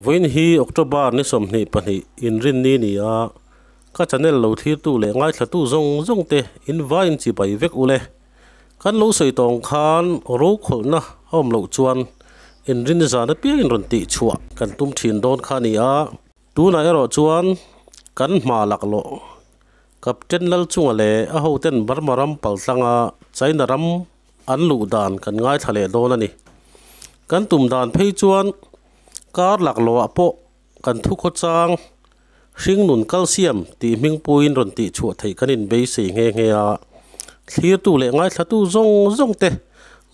Voin hi October ni somni pani inrin ni nia ka channel lo thir tu le ngai thla tu zong te invite chi pai vek ule kan lo sei tong khan ro kholna hom lo chuan inrin zana pi in ron ti chua kan tum thin don khania tu na ero chuan kan ma lak lo captain lal chunga le a hoten barmaram paltanga chaina ram an lu dan kan ngai thale don ani kan tum dan phei chuan kar lak lo apo kan thu kho chang hring nun calcium ti ming puin ron ti chu thei kanin be sei nge a thlir tu le ngai thatu zong te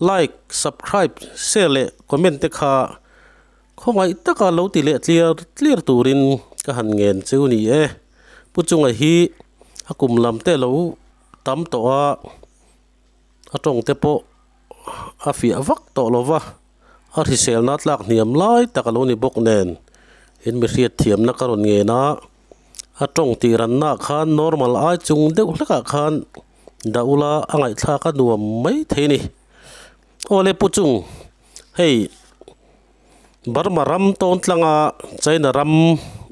like subscribe share le comment te kha khongai taka lo ti le clear turin ka han ngen chu ni e puchunga hi akum lam te lo tam to a atong te po a fi avak to lova a risel na tlak niam lai takaloni bok nen in mi riat thiam na karon nge na atong ti ran na khan normal ai chung deuh hlaka khan daula angai thla ka nuam mai theini ole puchung hei barmaram ton tlanga chaina ram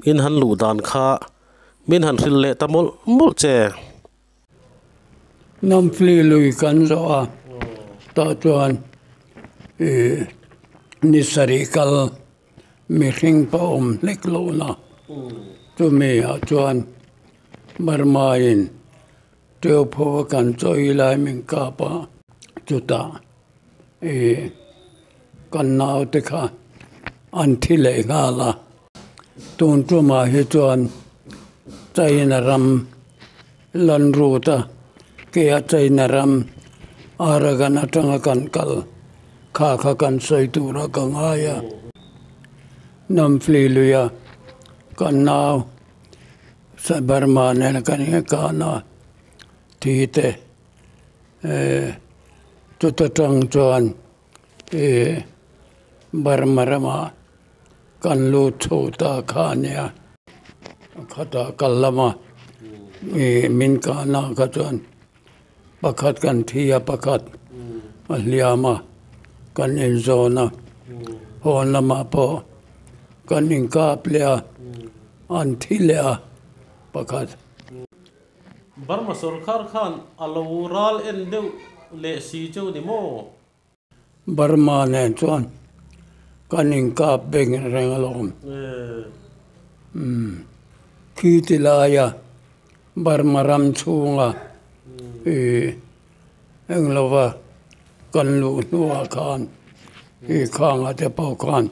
in han lu dan kha min han ril le tamol mol che nam fli lui kan zo a ta chuan ni sarikal mi hring pa lek lo na tu me a chuan barmain teo pho kan choi lai min ka pa chuta kan nau te kha an thi le ga la tun tu ma he chuan chaina ram lan ru ta ke a chaina ram aragana tanga kan kal kha kan soi tu ra ka ngaya nam fli luya kan nau sa barma ne kan ka na thi te tu ta tang chuan barmarama kan lu thu ta khania khata kallama min ka na ka chuan pakhat kan thia pakhat aliama kan in zona honama po kan in ka plea an thilea pakhat barma sarkar khan aloral en deu le si chu ni mo barma ne chuan kan in ka beng rengalom khitilaya barmaram chunga englova kan lu nuwa khan khanga te pau khan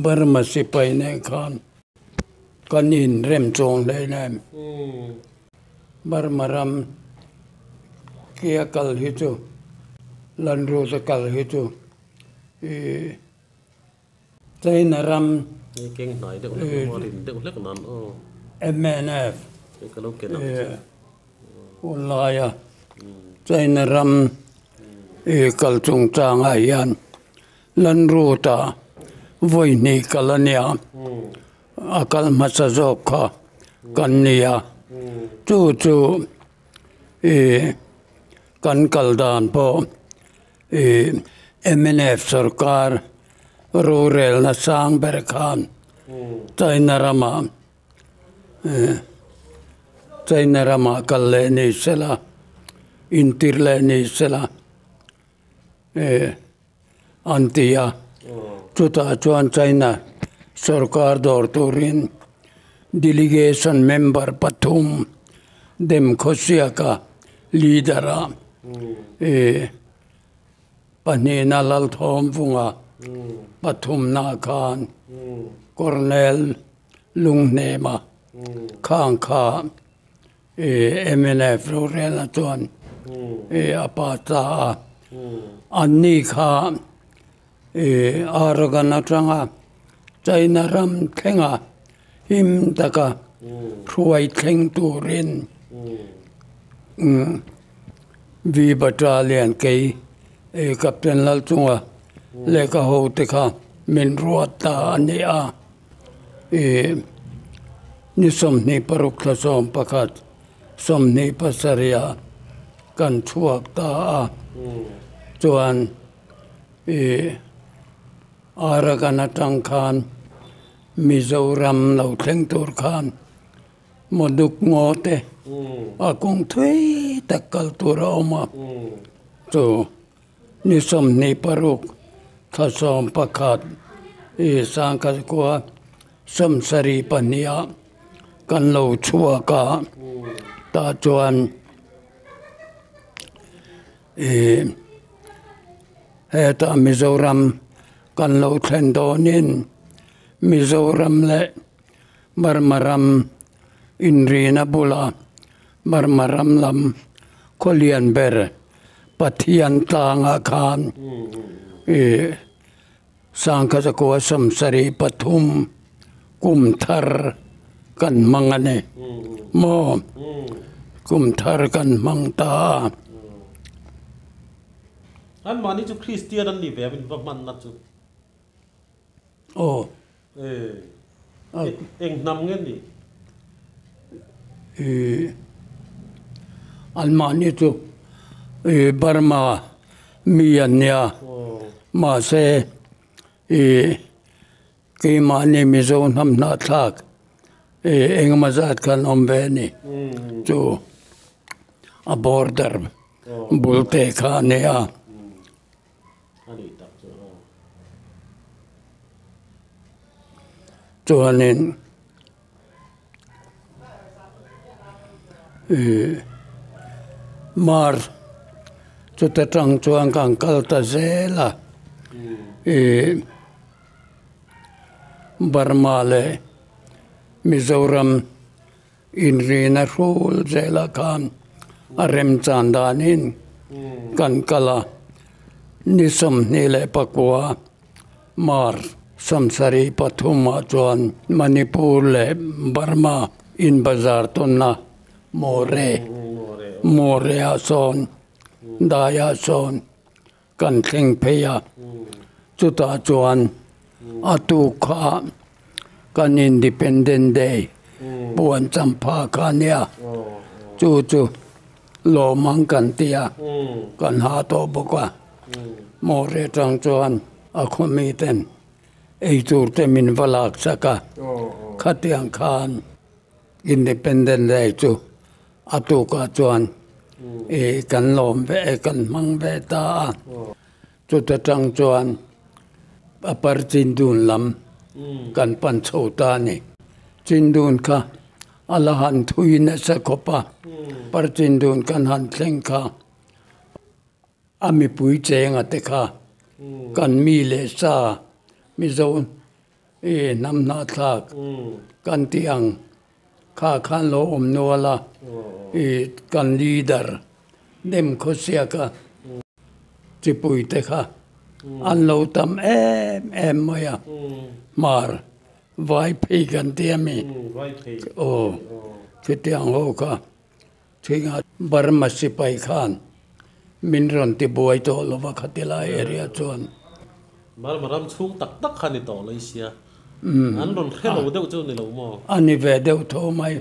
barma sipai ne khan kan in rem chong le nem barmaram kia kal hitu lanru sa kal hitu chaina ram keng nai deuh morin deuh lek nan MNF ka lo ke na ulaya chaina ram kal chung changa yan lanru ta voini kalania akal masa zokha kania chu kan kaldan po MNF sarkar rural na sang berkhan chaina rama kalle ni sela intirle ni sela antia chuta chuan chaina sarkar dor turin delegation member pathum dem khosiaka leadera panina lal thom funga pathum na khan cornel lungnema khang kha MNF rural chuan apata anni kha aragana tanga chaina ram thenga him taka khuai thleng turin vi battalion ke captain lal chunga le ka ho te kha min ruata ania ni somni paruk la som pakhat somni pasaria kan thuak ta chuan aragana tang khan Mizoram lo thleng tur khan moduk ngote akung thui takal tur oma chu nisom ni paruk thasom pakhat sang ka kwa samsari pania kan lo chua ka ta chuan heta Mizoram kan lo thlen donin Mizoram le Marmaram inrina bula Marmaram lam Kolian ber pathian tanga khan sangkazakwa samsari pathum kumthar kan mangane mo kumthar kan mangta an mani chu Christian an ni ve min va man na chu oh eng nam nge ni almani chu Burma Myanmar ma se ke mani mizo nam na thak engmazat kan ombeni chu a border bulte khania ani tak chu chuanin mar chu ta tang chuan kan kalta zela Burma le Mizoram inrina rul zela khan arem chandanin kan kala nisom nile pakwa mar samsari pathuma chuan Manipur le Burma in bazar tonna more ason daya son kan thleng pheya chuta chuan atu kha kan Independent Day buan champha khania chu lo mang kan tia kan ha to bokwa more tang chuan a khomi ten ei tur te min valak saka khatiang khan Independent Day chu atu ka chuan kan lom ve kan mang ve ta chu ta tang chuan apar chindun lam kan pan chota ni chindun kha alahan thui na sa khopa par chindun kan han thleng kha ami pui chenga te kha kan mi le sa mi zo nam na thak kan tiang kha khan lo om nola kan leader dem khosia ka chipui te kha an lo tam em maya mar vai phi kan tia mi chitiang ho ka thinga Burma sipai khan minron ti buai to lova khatila area chuan Marmaram chung tak tak khani to lai sia an ron khelo deuh chu ni lo mo ani ve deuh tho mai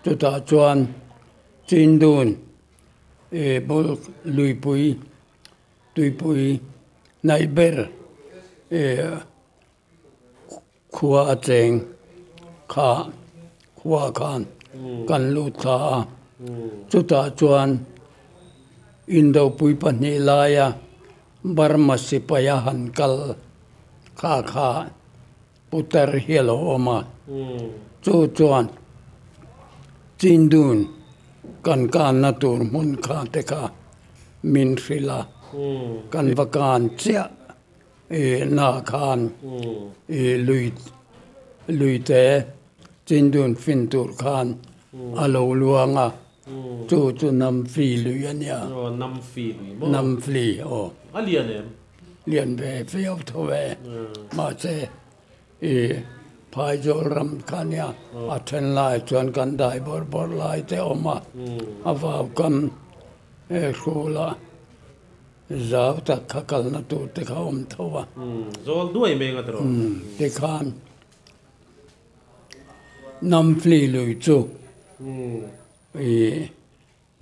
chu ta chuan chindun bol luipui tuipui naiber khua cheng kha khua khan kan lu tha chu ta chuan indo pui pani laya Burma sipaya hankal kha putar hielo oma chu chuan chindun kan na tur mun kha te kha min rila kan vakan chia na khan lui te chindun fin tur khan alo luanga chu nam fi luania nam fi mo nam fli alian em lian ve fiao thove ma che phai jol ram khania athen lai chuan kan dai bor lai te oma avaw kam khula zau ta khakal na tu te kha om thowa zol duai me nga tro te khan nam fli lui chu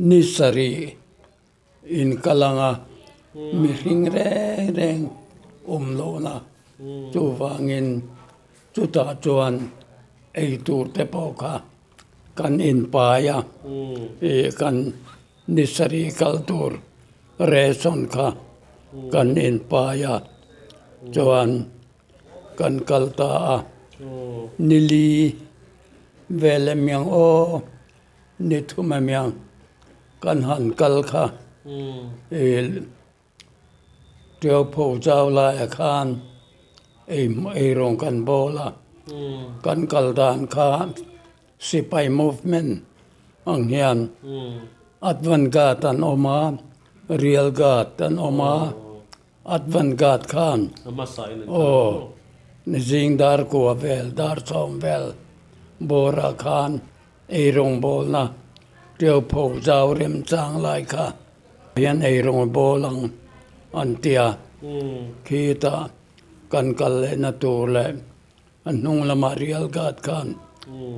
nisari in kalanga mi hring reng lo na chu wangin chu ta chuan ei tur te pawh kha kan in paia kan nisari kaltur reson kha kan in paia chuan kan kalta a nili vele miang o ni thuma miang kan han kal kha tiêu phổ trao lại khan ei rong kan bola kan kaldan kha sipai movement ang hian advangat an oma real god an oma advangat khan ni jing dar ko vel dar som vel bora khan ei rong bolna tiêu phổ trao rem chang lai kha hian ei rong bolang an tia khi ta kan kal le na tur le an nung lama real god khan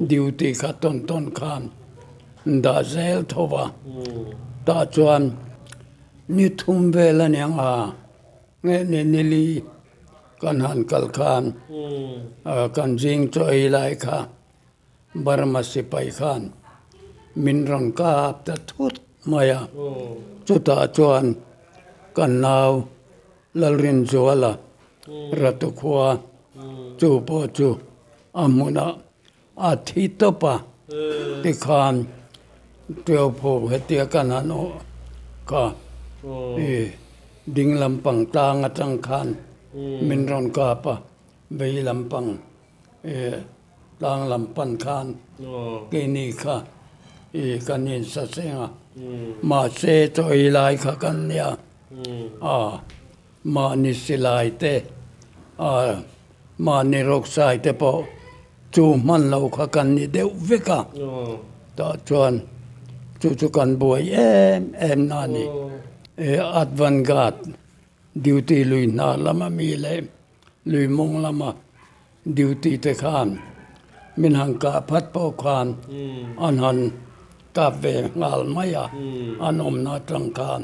duty kha ton khan da zel thova ta chuan ni thum vel anyang a nge ne nili kan han kal khan kan jing choi lai kha barma sipai khan min rang kap ta thut maya chu ta chuan kan naw lalrin zuala ratu khwa chu po chu amuna athitopa ti khan teo pho hetia kan ano ka ding lampang tang atang khan min ron ka pa bei lampang tang lampan khan ke ni kha kanin sa senga ma se to ilai kha kan ya ma ni silai te ma ni rok sai te po chu man lo kha kan ni deu veka ta chuan chu kan buai em na ni advangat duty lui na lama mi le lui mong lama duty te khan min hang ka phat po khan an han ka ve ngal maya an om na tang khan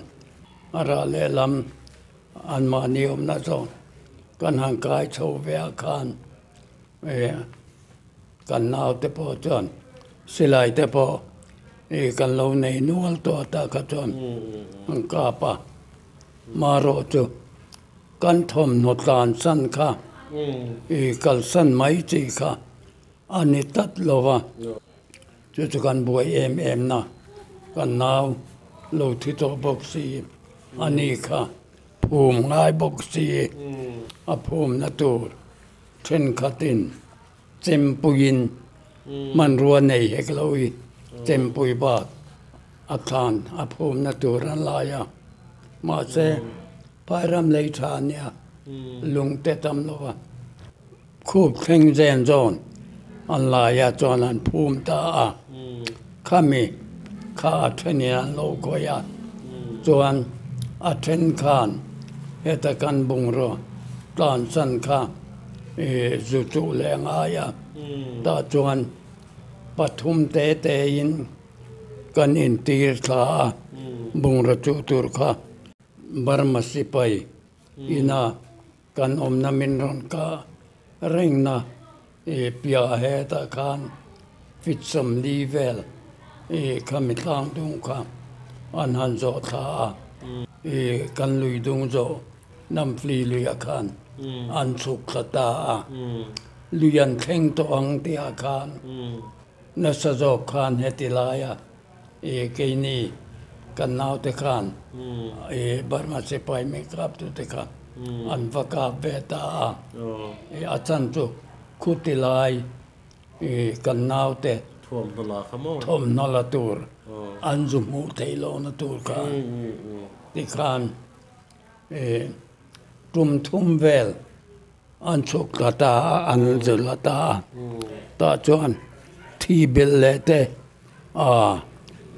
ara le lam an ma ni om na zo kan hang kai chho ve khan kan naw te po chon silai te po kan lo nei nual to ta ka chon ang ka pa ma ro chu kan thom no tlan san kha kal san mai chi kha ani tat lova chu kan buai em na kan naw lo thi to boxi ani kha phum ngai boxi a phum na tur then khatin chempuin man ruwa nei hekloi chempui ba athan a phum na tur an laya ma se pairam lei thania lung te tam lova khub kheng zen zon an laya chon an phum ta a khami kha thenian lo koya chuan a then khan heta kan bung ro tlan san kha zu chu leng aya ta chuan pathum te in kan in tir tha bung ra chu tur kha barma sipai ina kan om na min ron ka reng na pia he ta khan fit som level kamitang dung kha an han zo tha kan lui dung zo nam fli lui khan an suk khata luyan theng to ang ti khan na sa zo khan hetilaya ke ni kan naw te khan barma se pai me kap tu te khan an vaka beta achan tu khutilai kan naw te thom nala tur an zu mu theilo na tur khan ti khan tum thum vel an chuk lata an zulata ta chuan thi bil le te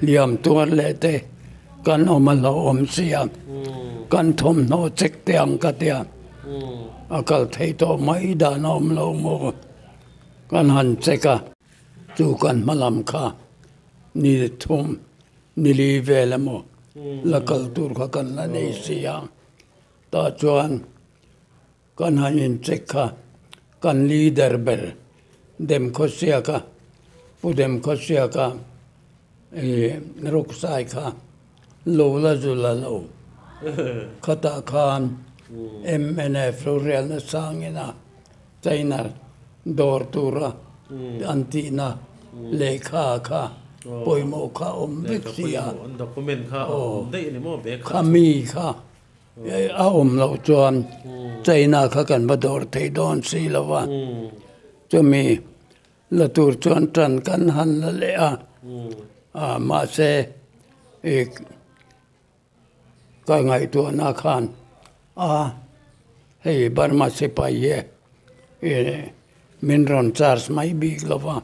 liam tuar le te kan om lo om siam kan thom no chek te ang ka te akal thei to mai da nom lo mo kan han cheka chu kan malam kha ni thum ni li vela mo la kal tur kha kan la nei siam ta chuan kan han in chek kha kan leader ber dem khosia ka pudem khosia ka ruksai ka lo la zula lo khata khan MNF real na sangina China dor tura antina lekha kha poimo kha vexia document kha dei ni mo be khami kha a lo chuan China kha kan ba dor thei don si lawa chumi la tur chuan tran kan han la le a ma se ek ka ngai tu na khan hei Burma se pa ye min ron charge mai big lawa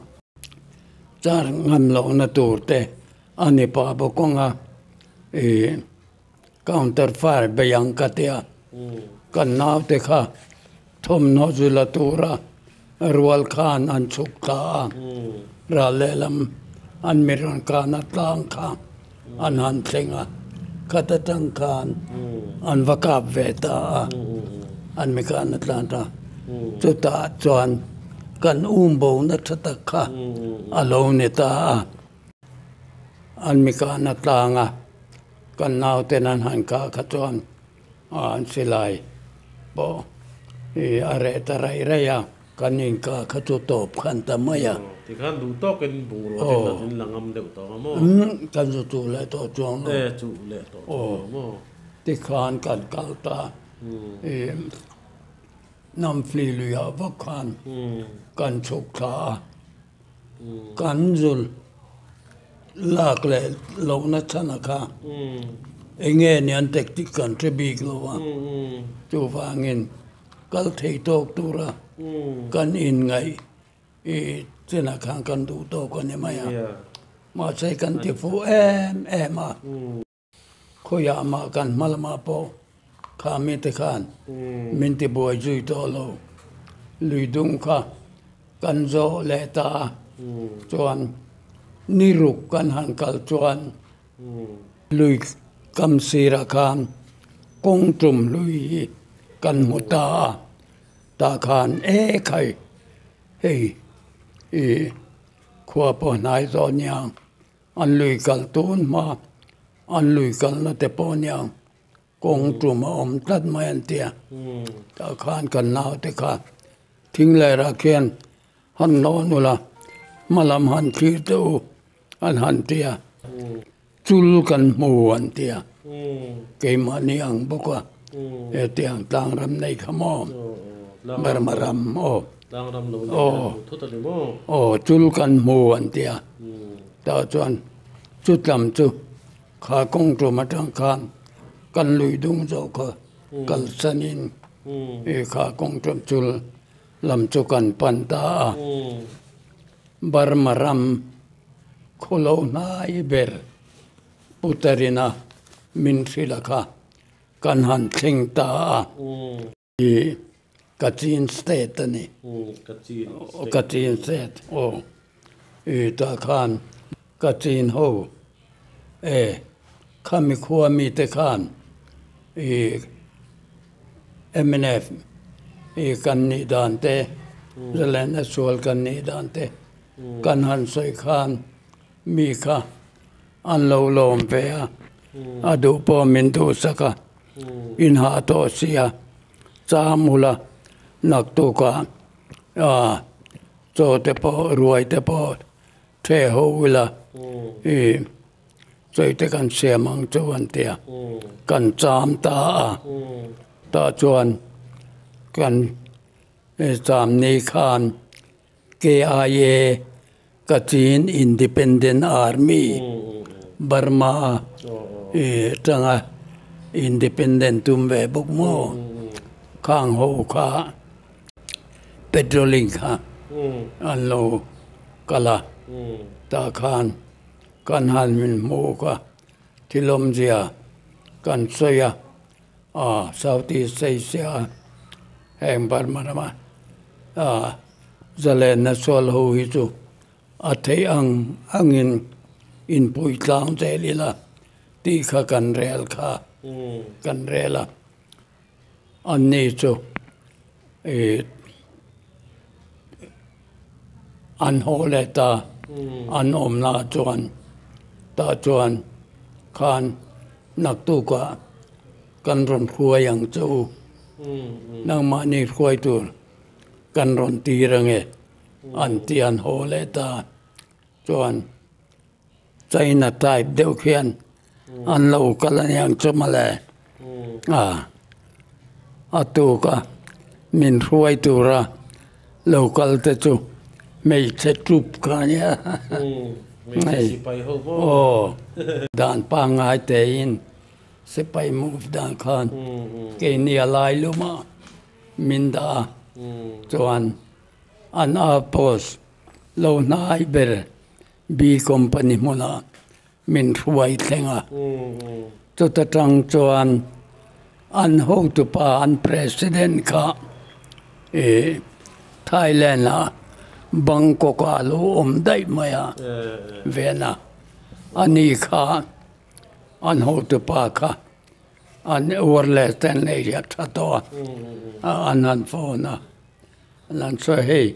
char ngam lo na tur te ani pa bo konga counter fire bayang katia kan naw te kha thom no zula tura rual khan an chukta ra lelam an miron kan atlang kha an han thenga katatang khan an vakap veta an mekan atlanta chuta chuan kan bo na thata kha alo neta an mekan atlanga kan naw tenan han ka khaton an silai bo are tarai raya kanin ka khatu top khan tamaya ti khan du to ken bung ro tin langam deu to mo kan tu le to chong chu le to mo ti khan kan kalta nam fli lu ya va khan kan chuk tha kan zul lak le lo na chana kha enge ni an tek ti kan trebi lo wa chu wangin kal thei tok tura kan in ngai chena khang kan du to ko ne maya ma sai kan ti fu ma khoya ma kan malama po kha mi te khan min ti boy zui to lo lui dung kha kan zo le ta chuan ni ruk kan han kal chuan lui kam sira khan kong trum lui kan muta ta khan khai hei khua po nai zo nyang an lui kal tun ma an lui kal na te po nyang kong trum tat mai an tia ta khan kan naw te kha thing le ra khen han no nula malam han khir tu an han tia chul kan mu an tia ke ma ni ang bokwa tiang tang ram nei khamo bar maram tang ram lo thu ta mo chul kan mu an tia ta chuan chu tam chu kha kong tu ma tang khan kan lui dung zo kha kal sanin kha kong tu chul lam chu kan pan ta bar maram kholo nai ber putarina min silakha kan han thing ta Kachin state ani Kachin state ta khan Kachin ho khami khua mi te khan MNF kan ni dan te zelen asol kan ni dan te kan han soi khan mi kha an lo lom pe adu po min tu saka in ha to sia chamula nak tu ka cho te po ruai te po the ho wila choi te kan se mang chuan te kan cham ta chuan kan cham ni khan KIA Kachin Independent Army Burma tanga independent tumbe bukmo khang ho kha petroling kha anlo kala ta khan kan han min mo ka tilom zia kan soya Southeast Asia heng Burma ma zalen na sol ho hi chu athei angin in pui tlang zelila ti kha kan rel kha kan rela an ni chu an ho le ta an om na chuan ta chuan khan nak tu ka kan ron khuai ang chu nang ma ni khuai tur kan ron ti range an ti an ho le ta chuan China type deuh khian an lo kal yang chumale atu ka min khuai tura local te chu mei che trup ka nya May si pai ho bo. Dan pa ngai te in se pai move dan khan ke ni alai luma min da chuan an a pos lo nai ber B company mona min ruai thenga chu ta tang chuan an ho tu pa an president ka Thailand a Bangkok a lo om dai maya vena ani kha an ho tu pa kha an orle ten le ya thato an phone an so hey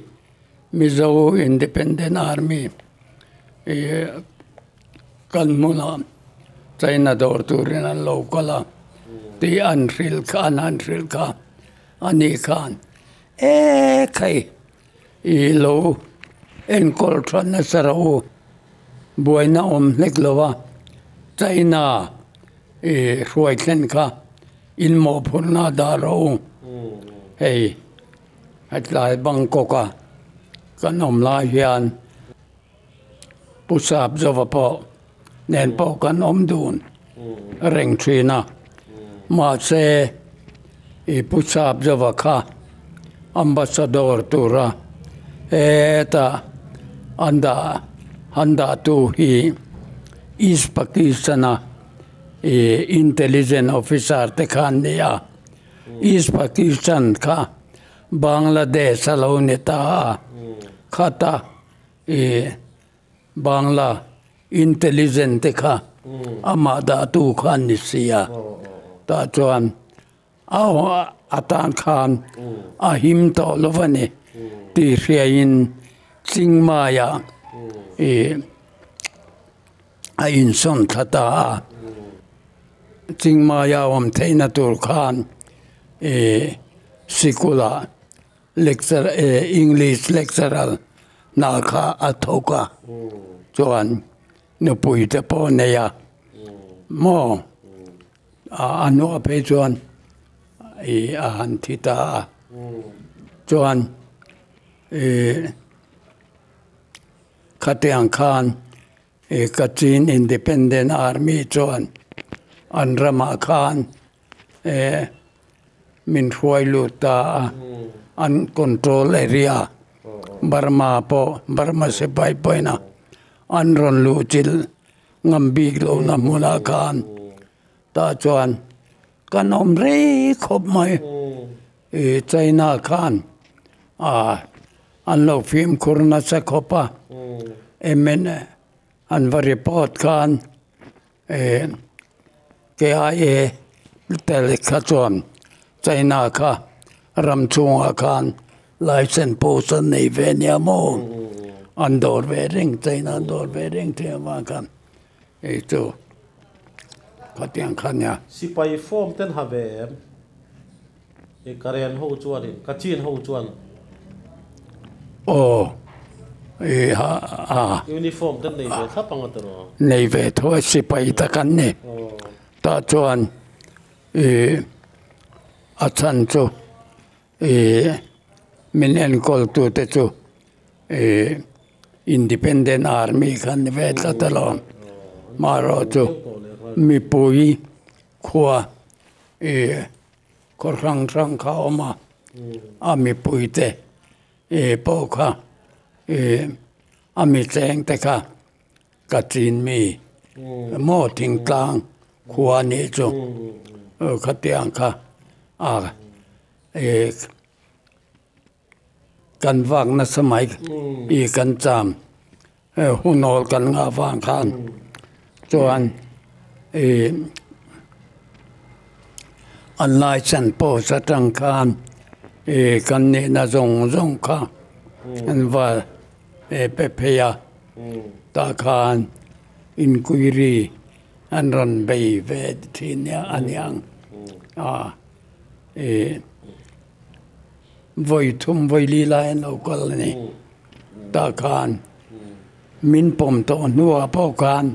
Mizo Independent Army kan muna China dor turin an lokala ti an ril ka ani khan kai lo en koltran na sarau buaina om leklowa China ruai tlen ka in mo phurna daro hey hatlai Bangkoka kan om la hian pusap zova po nen po kan om dun reng trina ma se pusap zova kha ambassador tura eta anda tu hi East Pakistan intelligence officer te khan nia East Pakistan kha Bangladesh alone ta khata Bangla intelligent kha amada tu khan nisia ta chuan atan khan ahim to lovane ti riain chingmaya a in son thata chingmaya om theina tur khan sikula lecture English lecturer na kha athoka chuan no pui te po neya mo anu ape chuan an thita chuan Khatiang Khan Kachin Independent Army chuan an Rama Khan min huai luta an control area Burma se pai poina an ron lu chil ngambik lo na muna khan ta chuan kan om re khop mai China khan an lo film kurna sa khopa emen an va report khan KIA tel khachuan China kha ramchunga khan license post nei venia mo andor vering China andor vering thema kan chu Khatiang Khan ya Si pai form ten have karen ho chuan kachin ho chuan uniform ten nei ve thapang atro nei ve tho si pai ta kan ne ta chuan achan chu minen kol tu te chu Independent Army khan ve ta talo maro chu mi pui khua korang rang kha oma ami pui te po kha ami cheng te kha Kachin mi mo ting tlang khua ni chu Khatiang kha kan wang na samai kan cham hunol kan nga wang khan chuan an lai chan po sa tang khan kan ne na zong kha an va pe peya ta khan inquiry an ron bei ve thinia anyang voi thum voi li lai local ni ta khan min pom to nuwa po khan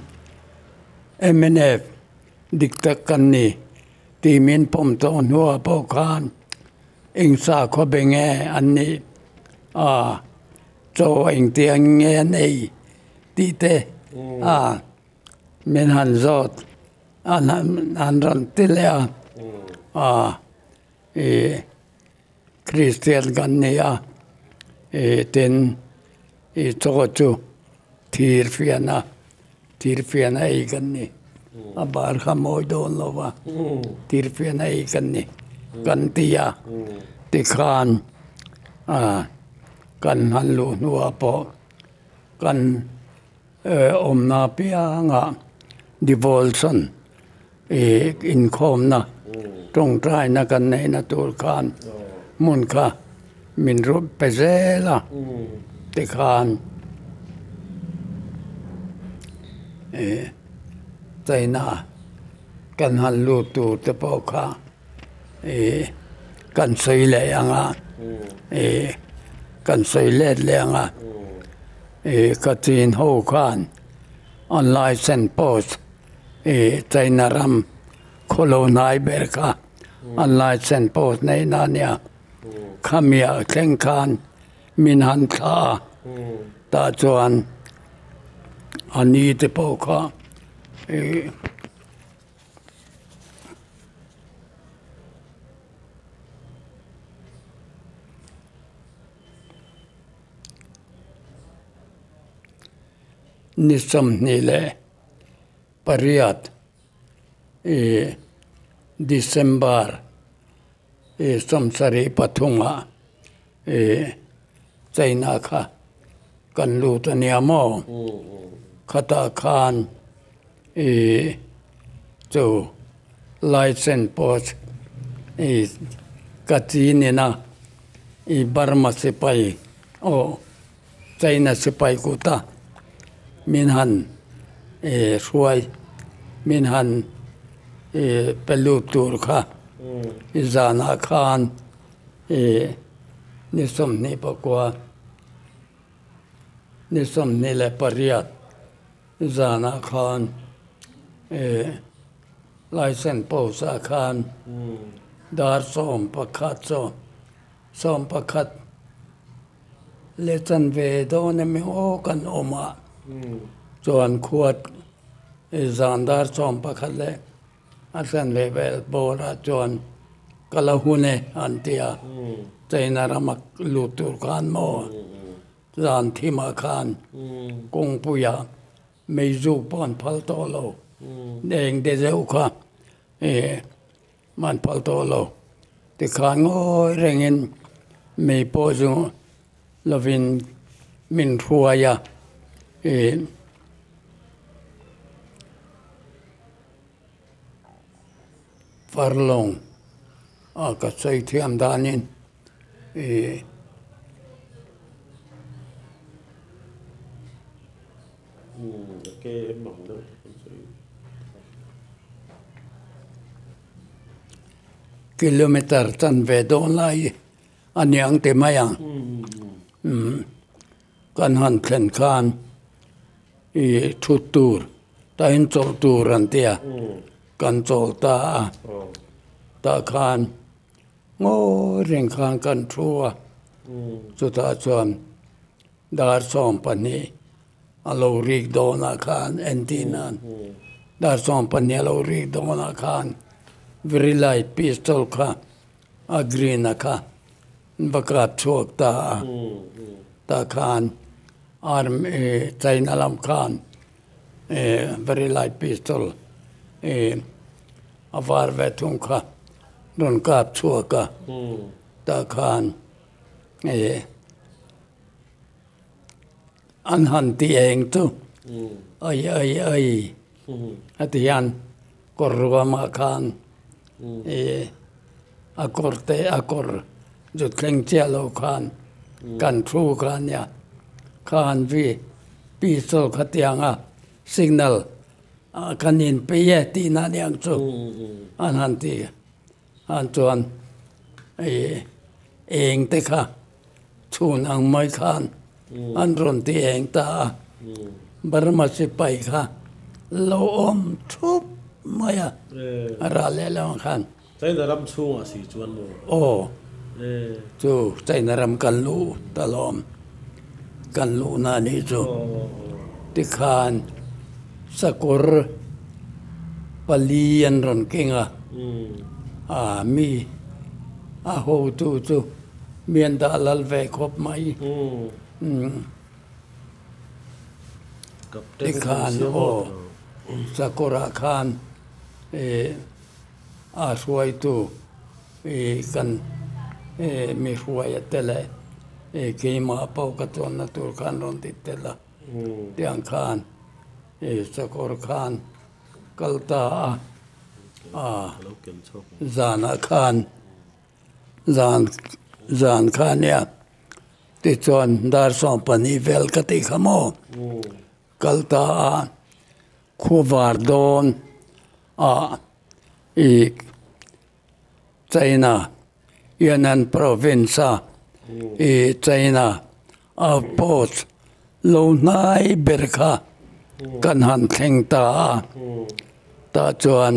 MNF dikta kan ni ti min pom to nuwa po khan ing sa kho benge an ni cho anh tiếng nghe này tí tê mình hàn giọt hàn rắn tí lẹ Christian gần này tên cho chú thir phiền ấy gần này bar khăm môi đồn lo va thir phiền ấy gần này gần tia tí khan kan han lu nuwa po kan omna pia nga devolution income na trong trai na kan nei na tur khan mun kha min ru pezela te khan tai na kan han lu tu te po kha kan sei le anga kan sei let lenga katin ho khan online send post China ram kolonai berka online send post nei na nia khamia kleng khan min han kha ta chuan ani te po kha nisam nile pariat December samsari pathunga China kha kan lu tania mo khata khan cho license post katinina Burma sipai China sipai kuta min han ruai min han pelu tur kha izana khan nisom ni pakwa nisom ni le pariat izana khan license posa khan dar som pakhat le chan ve do ne mi o kan oma chuan khuat zandar som pakhat le asan level bora chuan kalahune antia China ramak lutur khan mo zan thima khan kong puya meizu pon phal to lo deng de zeu kha man phal to lo ti khan ngoi rengin mei po zu lovin min thuaya farlong ka sai thiam danin okay em mong đó kilometer tan ve don lai anyang te mayang kan han khen khan thutur ta in chol tur an tia kan chol ta khan ngo reng khan kan thua chu ta chuan dar som pani alo rik dona khan entinan dar som pani alo rik dona khan very light pistol kha agrina kha bakat chuak ta khan arm China lam khan very light pistol avar vetung kha ron kap chuaka ta khan an han ti eng tu ai atian korwa ma khan akor jut kleng chia lo khan kan thu khan ya khan vi pistol khatianga signal kanin pe ti na yang chu an han ti an chuan eng te kha chun ang mai khan an ron ti eng ta barma si pai kha lo om thup maya ra le long khan chai da ram chung a si chuan lo o chu chai na ram kan lu talom kan lu na ni chu ti khan sakor palian ron kenga mi a ho tu chu mian da lal ve khop mai ti khan o sakora khan a suai tu kan mi suai tele ke ma pau ka ton na tur khan ron ti tela tiang khan sakor khan kalta lo ken chok zana khan zan khan ya ti chon dar som pani vel ka ti khamo kalta khuwar don China Yunnan province China post lo nai berkha kan han thleng ta chuan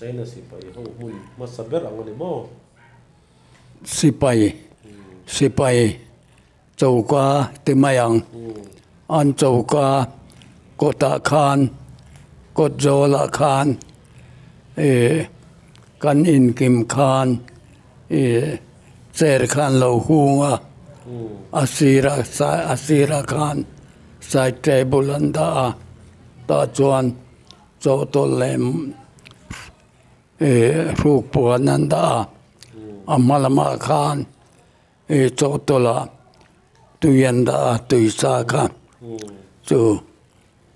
China si pai ho mun ma saber ang ni mo sipai chauka timayang an chauka kota khan kot jola khan kan in kim khan cher khan lo hunga asira khan sai tebulanda ta chuan chotolem ruk puananda amalama khan chotola tuyanda tuisa khan chu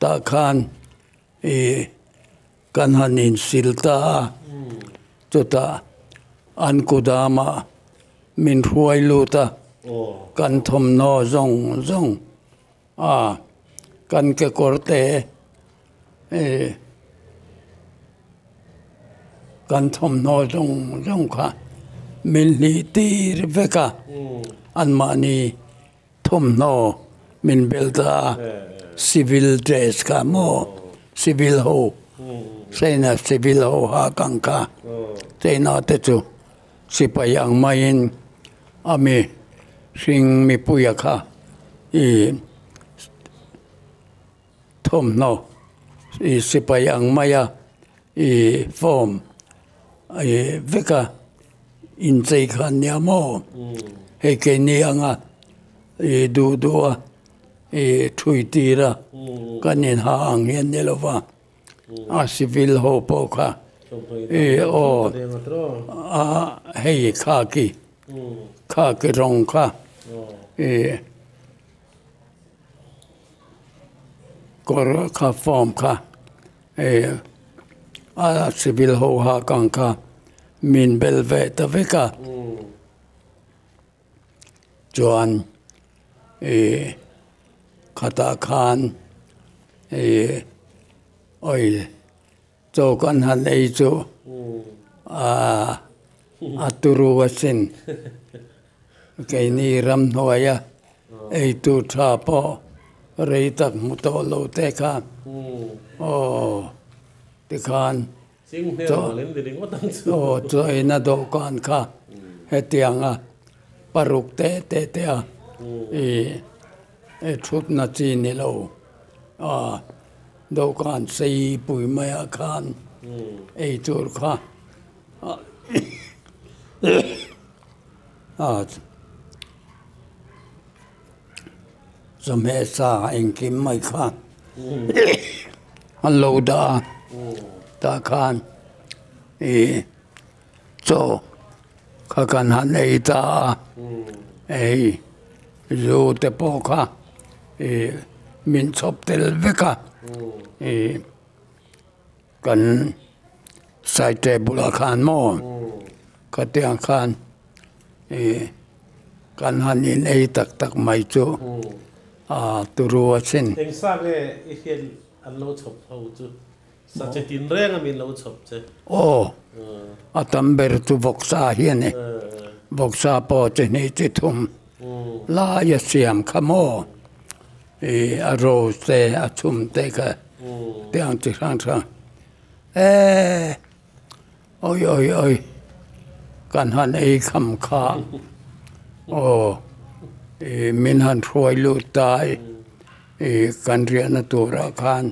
ta khan kanhanin silta chuta an kudama min huai luta kan thom no zong kan ke korte kan thom no zong kha min li tir veka an mani thom no min belta civil dress ka mo civil ho Sena civil ho ha kangka Sena te chu sipayang main ami sing mi puya kha thom no sipayang maya form veka in chei khan nya mo he ke ni anga du thui tira kanin ha ang hian ne lova a civil ho po kha hei khaki rong kha kor kha form kha a civil ho ha kang kha min belve ta veka chuan khata khan oi cho kan han ei chu aturu wasin ke ni ram noya ei tu tha po rei tak mu to lo te khan te khan sing he ma len ding wa tan chu cho ina do kan kha hetianga paruk te thut na chi ni lo do kan sei pui maya khan ei tur kha zamesa in kim mai kha hello da ta khan cho kha kan han ei ta ei zo te po kha min chop tel veka kan sai te bula khan mo ka tiang khan kan han in ei tak tak mai chu turu sin eng sang e hian an lo chop ho chu sa che tin reng min lo chop che atam ber tu voksa hian e voksa po che nei chi thum la ya siam khamo a ro te a thum te ka tiang chi sang sang oi kan han ei kham kha min han throi lu tai kan ria na tu ra khan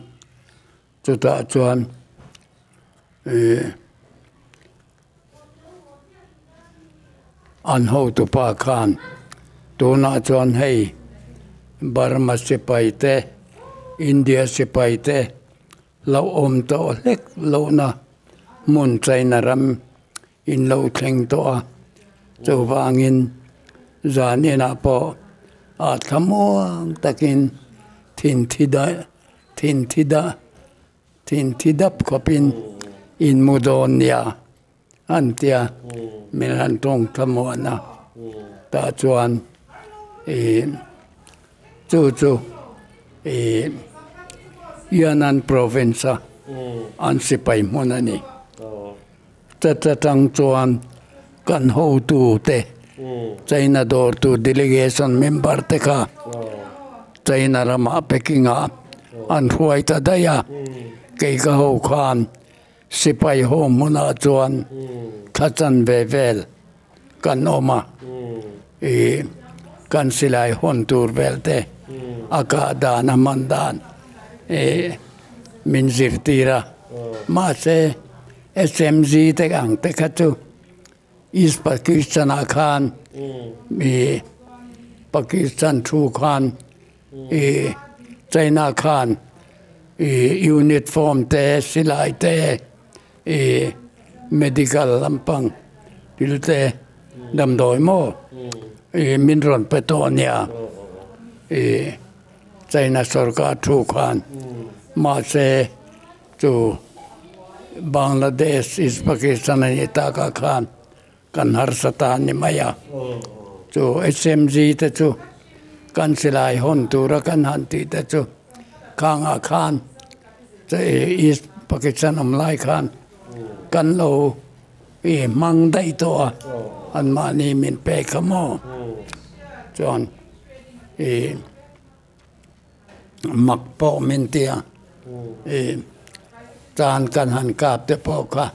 chu ta chuan an ho tu pa khan tu na chuan hei Burma se pai te India se pai te lo om to lek lo na mun China ram in lo thleng to chu wangin zanina po thamuang takin thin thidap khopin in mudonia antia milan tong thamuana ta chuan chu Yannan province an sipai monani tatang chuan kan ho tu te China door to delegation member te ka China rama Pekinga an huai ta daya kei ka ho khan sipai ho muna chuan khachan vevel kan oma kan silai hon tur velte aka dana mandan min zirtira ma se SMG te ang te khachu East Pakistan khan Pakistan thu khan China khan uniform te silai te medical lampang dilte dam doi mo min ron petonia China sarkar thu khan ma se chu Bangladesh is Pakistan ni ta ka khan kan har satan ni maya chu SMG te chu kan silai hon tura kan han ti te chu khanga khan te is Pakistan amlai khan kan lo mang dai to an mani min pe khamo chon mak po min tia chan kan han kap te po kha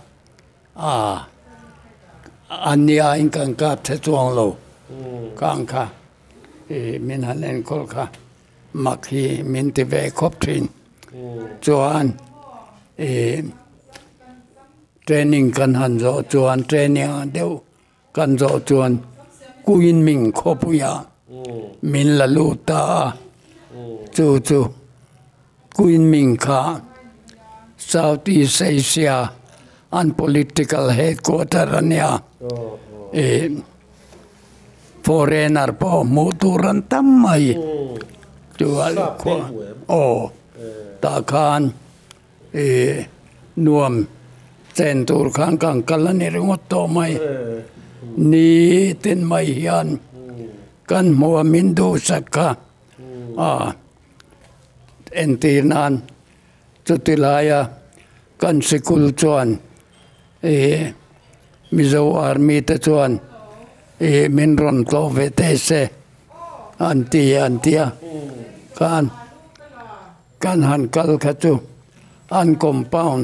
ania in kan kap te chuang lo kang kha min han en kol kha mak hi min te ve khop thin chuan training kan han zo chuan training deu kan zo chuan kuin ming khopuya min la lu ta chu kuin ming kha Southeast Asia an political headquarter ania foreigner po muturan tamai chual ko ta khan nuam chen tur khan kang kalani ringot to mai ni tin mai hian kan mo min du sakha entirnan chutilaya kan sikul chuan mizo army te chuan min ron to vete se antia kan han kal khachu an compound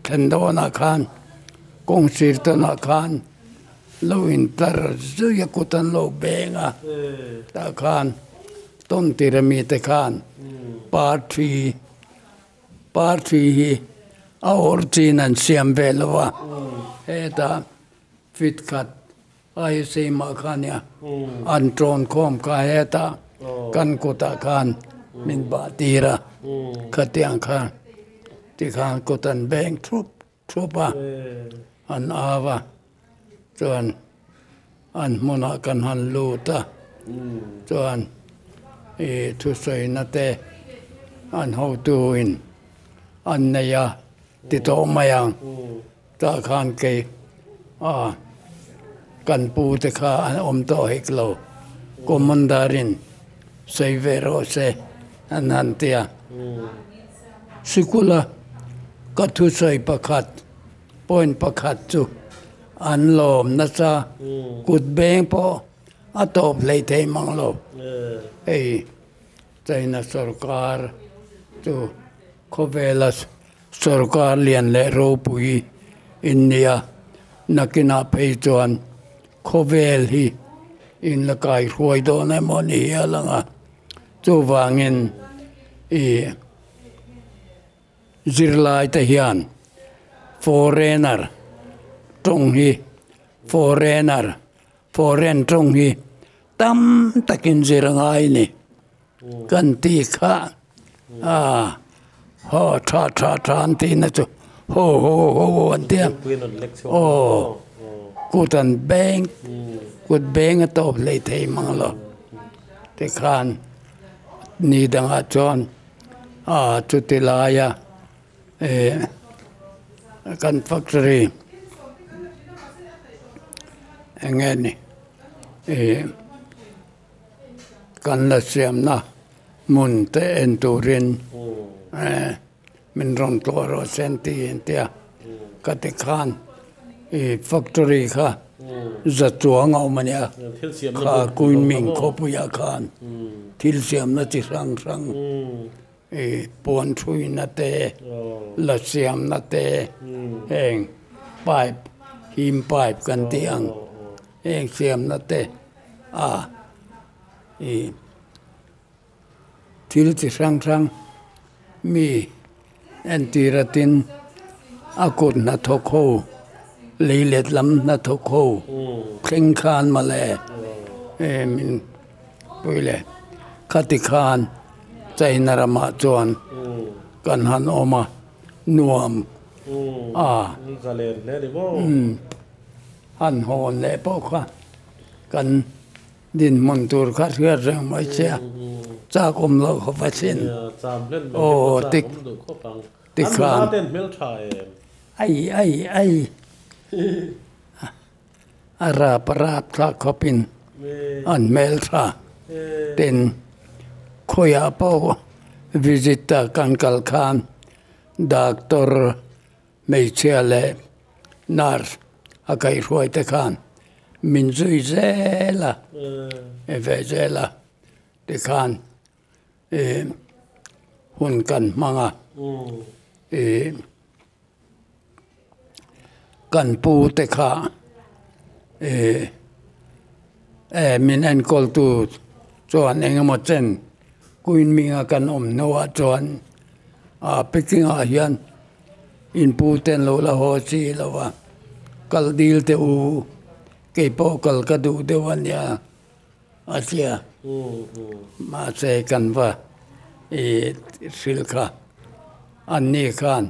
thendona khan kong sirtona khan lo intar zu yakutan lo benga ta khan ton tirami te khan party a origin an siam velwa eta fit kat ai se ma khania an tron khom ka eta kan kota khan min ba tira khatiang khan ti khan kotan beng trupa an awa chuan an mona kan han luta chuan thu soi na te an ho tu in an này ti to mayang ta khan ke kan pu te kha an om to heklo komandarin seivero se anantia sikula ka thu soi pakhat point pakhat chu an lom na cha kut beng po atop lei thei manglo ei China sarkar chu khovelas sarkar lian le ro pui India nakina peichuan khovel hi in la kai huai do na moni alanga chu wangin zirlai ta hian foreigner trong hi foreign trong hi tam takin zirangai ni kan ti kha ho tha an ti na chu ho an ti kutan beng kut beng atop lei thei manglo te khan ni dang a chon chu tilaya kan factory engeni kan la siam na mun te enturin min ron toro senti entia kate khan factory kha za chuang au mania kha kuin ming khopuya khan thil siam na chi sang pon thui na te la siam na te eng pipe him pipe kan tiang eng siam na te thil chi sang mi antiratin akut na thokho leilet lam na thokho kheng khan male min puile khati khan China rama chuan kan han oma nuam han hon le po kha kan din mon tur kha thia rang mai che cha kom lo kho vasin tik khan ai arap tha khopin an mel tha ten khoya po visita kan kal khan doctor meichele nurse akai roi te khan min zui zela vezela te khan hun kan manga kan pu te kha min en kol tu chuan engemaw chen kuin minga kan om nowa chuan peking a hian in pu ten lo la ho chi lawa kal dil te u ke po kal ka du de wan ya asia ma se kan wa silka anni khan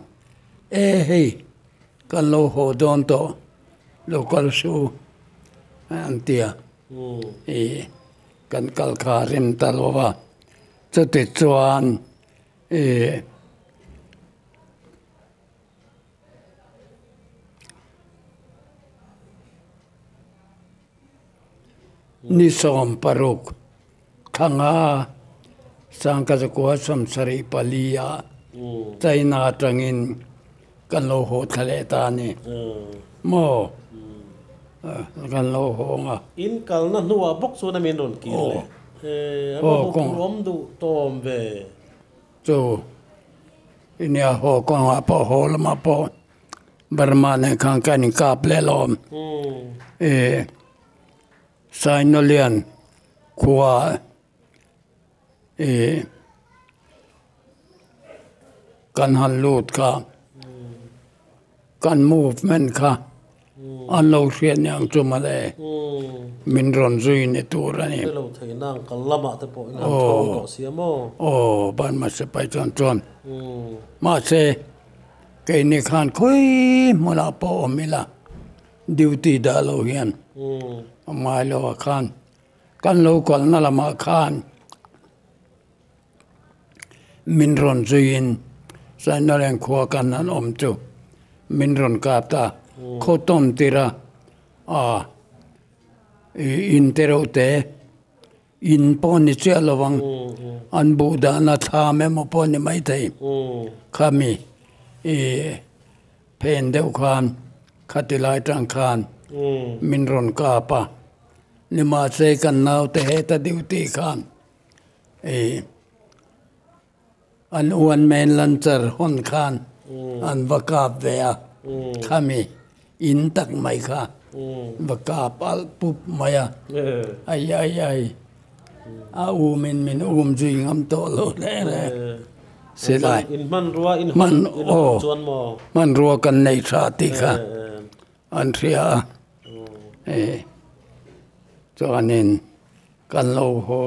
hei kan lo ho don to local su antia kan kal kharim talwa chu te chuan nisom paruk thanga sangka zakwa samsari palia China tangin kan lo ho thale ta ni mo kan lo ho nga in kal na nuwa bok su na min ron ki le kong om du tom ve so inia ho kong a po ho ma po barma ne kan kan ka ple lom Sainolian kwa kan han lut ka kan movement ka an lo rian yang chumale min ron zui ne turani lo thei nang kal lama te po in thong ko siamo ban ma se pai chon ma se ke ni khan khoi mola po mila duty da lo hian mai lo khan kan lo kol na lama khan min ron zuin sai na leng khua kan an om chu min ron kap ta khotom tira in tero te in poni che lawang an bu da na tha me mo poni mai thei khami pen deuh khan khatilai tang khan min ron kapa nima se kan nau te heta duty khan an uan men lanchar hon khan an vakap vea khami in tak mai kha vakap al pup maya ai a min ji ngam to lo le se lai man ruwa chuan mo man ruwa kan nei tha ti kha an thria cho nên kan lo ho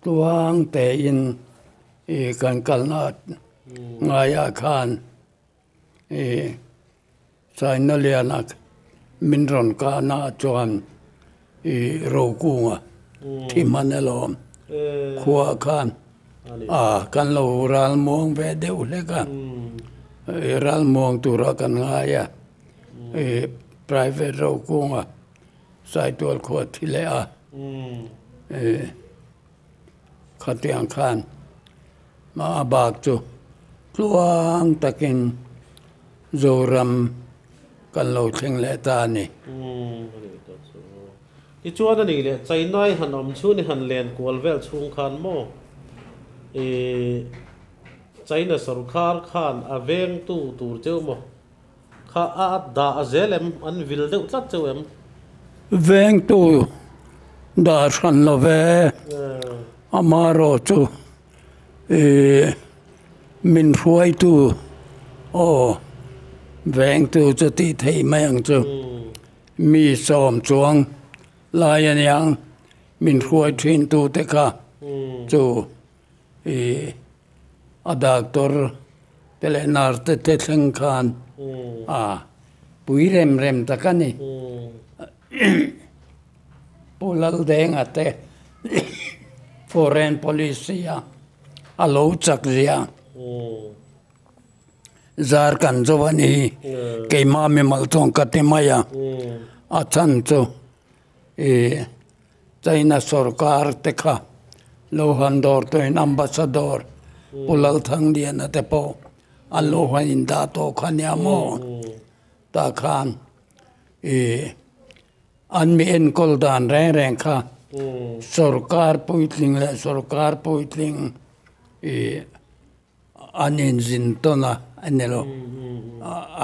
tuang te in kan kalna ngaya khan sai na lianak min ron ka na chuan ro kunga thi manelom khua khan kan lo ral mong ve deuh le ka ral mong tu ra kan ngaya private ro kunga sai tual kho thi le khatiang khan ma bak chu tluang takin zoram kan lo thing le ta ni ti chuan ani le chainai han om chu ni han len kwal vel chung khan mo China sarkar khan aveng tu tur cheu mo kha a da azelem an vil deuh tlat cheu em veng tu da san lo ve amaro chu min huai tu veng tu chu ti thei mai ang chu mi som chuang lai an yang min huai thin tu te kha chu a doctor telenar te theng khan pui rem ta ka ni pulal deng ate foreign policia alo chak zia zar kan jawani ke ma me mal chong ka te maya achan chu China sarkar te kha lo han dor to in ambassador pulal thang dian ate po alo han da to khanya mo ta khan an mi en kol dan reng kha sarkar puitling an in zin to na anelo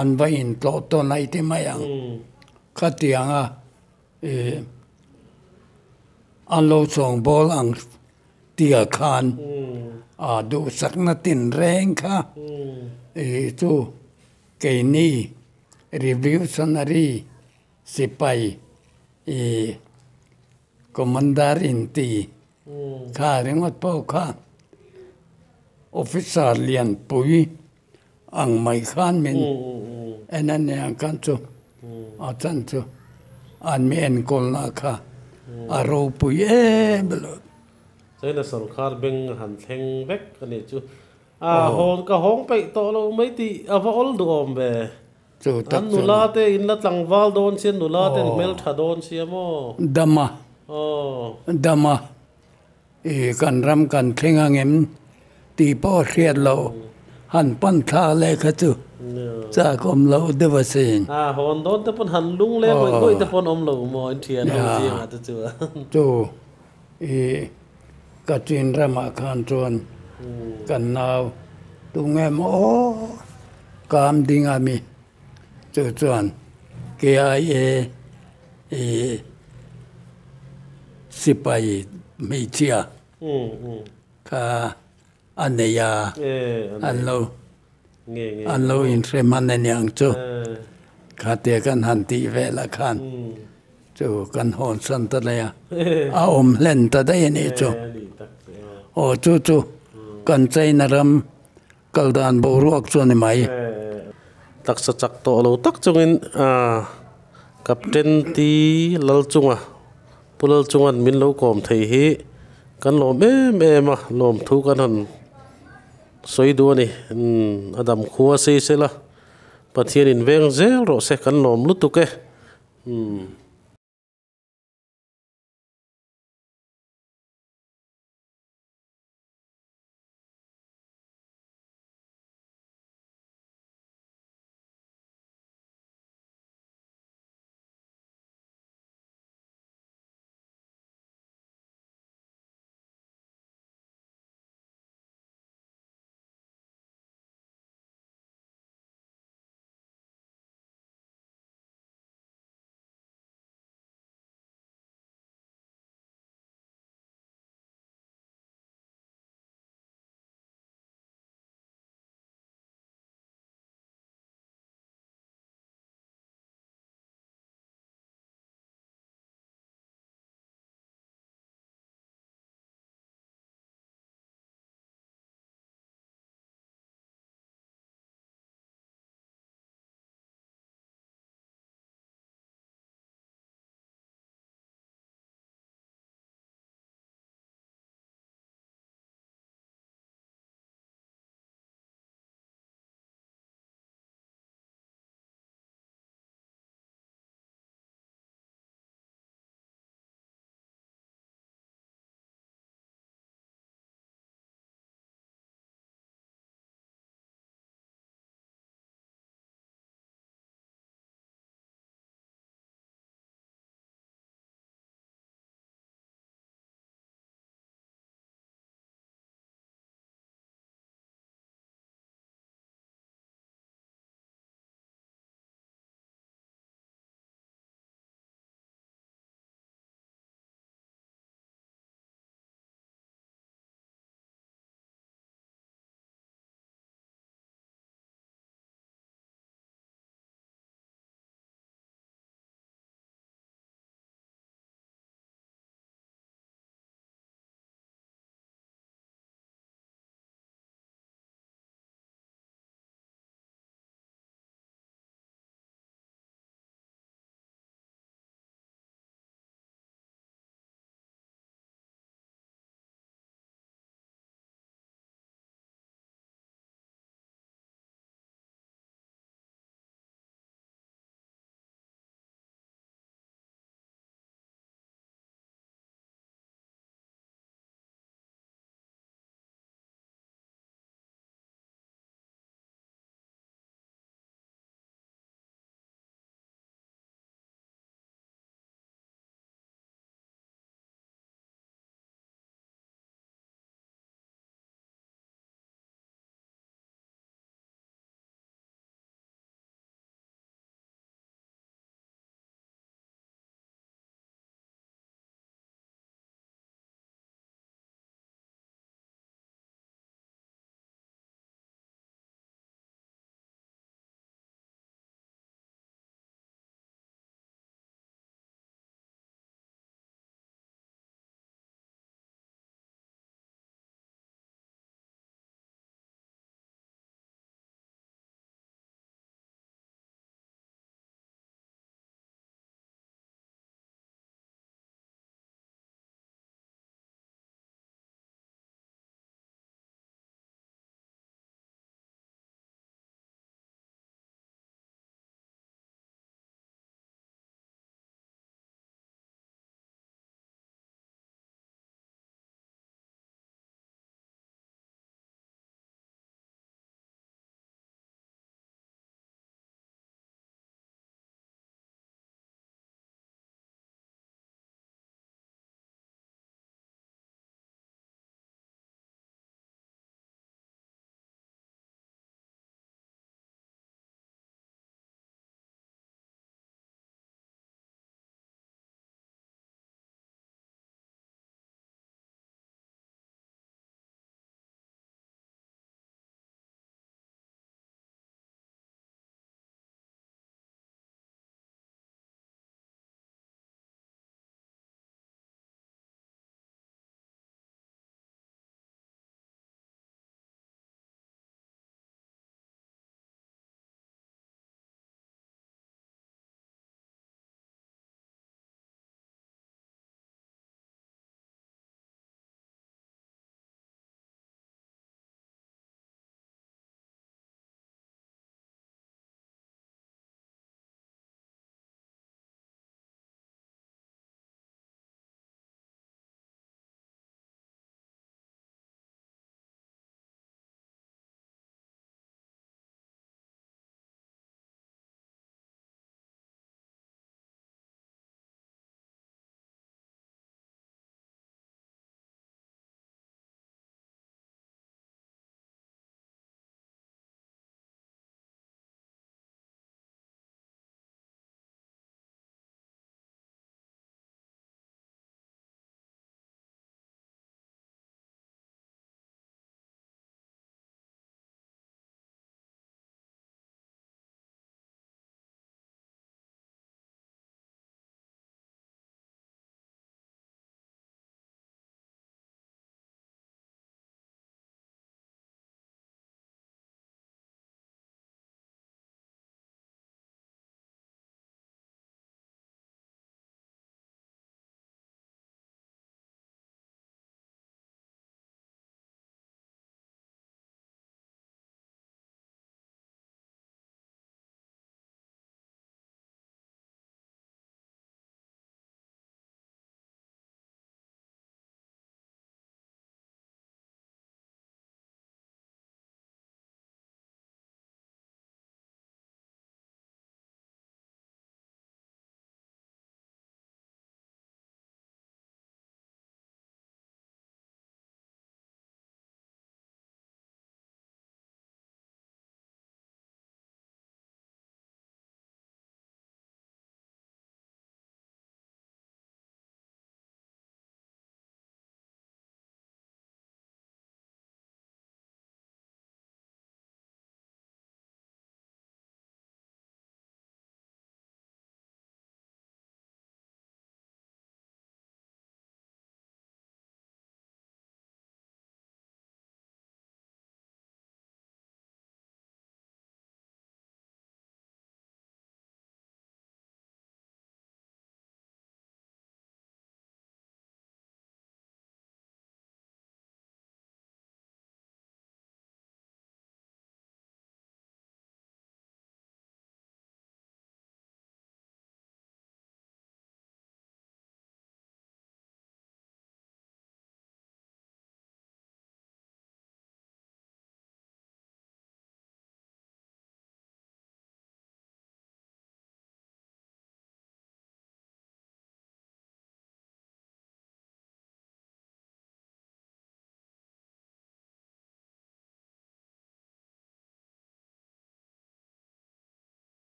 an va in to na ite mayang khatianga an lo chong bol ang tia khan du sakna tin reng kha chu ke ni review sanari sipai commander in ti kha ringot po kha officer lian pui ang mai khan min enan ne ang kan chu a chan chu an mi en kol na kha a ro pui belo China sarkar beng han thleng vek ani chu hon ka hong pe to lo mai ti ava ol du om be chu tak chu nula te in la tlangwal don chen nula te mel tha don siamo dama kan ram kan thengangem ti po hriat lo han pan tha le kha chu cha kom lo de va sin hon don te pon han lung le goi te pon om lo mo in thian ho chi ma te chu chu ka chin rama khan chuan kan naw tu ngem kam dinga mi chu chuan ke ai sipai mi chia kha aneya an lo in treman nyang chu kha te kan han ti ve la khan chu kan hon san ta le a om len ta dai ni chu chu kan chai na ram kal dan bo ruak chu ni mai tak sa chak to lo tak chungin captain ti lal chunga pulal chungan min lo kom thei hi kan lom em ma lom thu kan han soi du ni adam khuwa sei sela pathian in veng zel ro se kan lom lu tu ke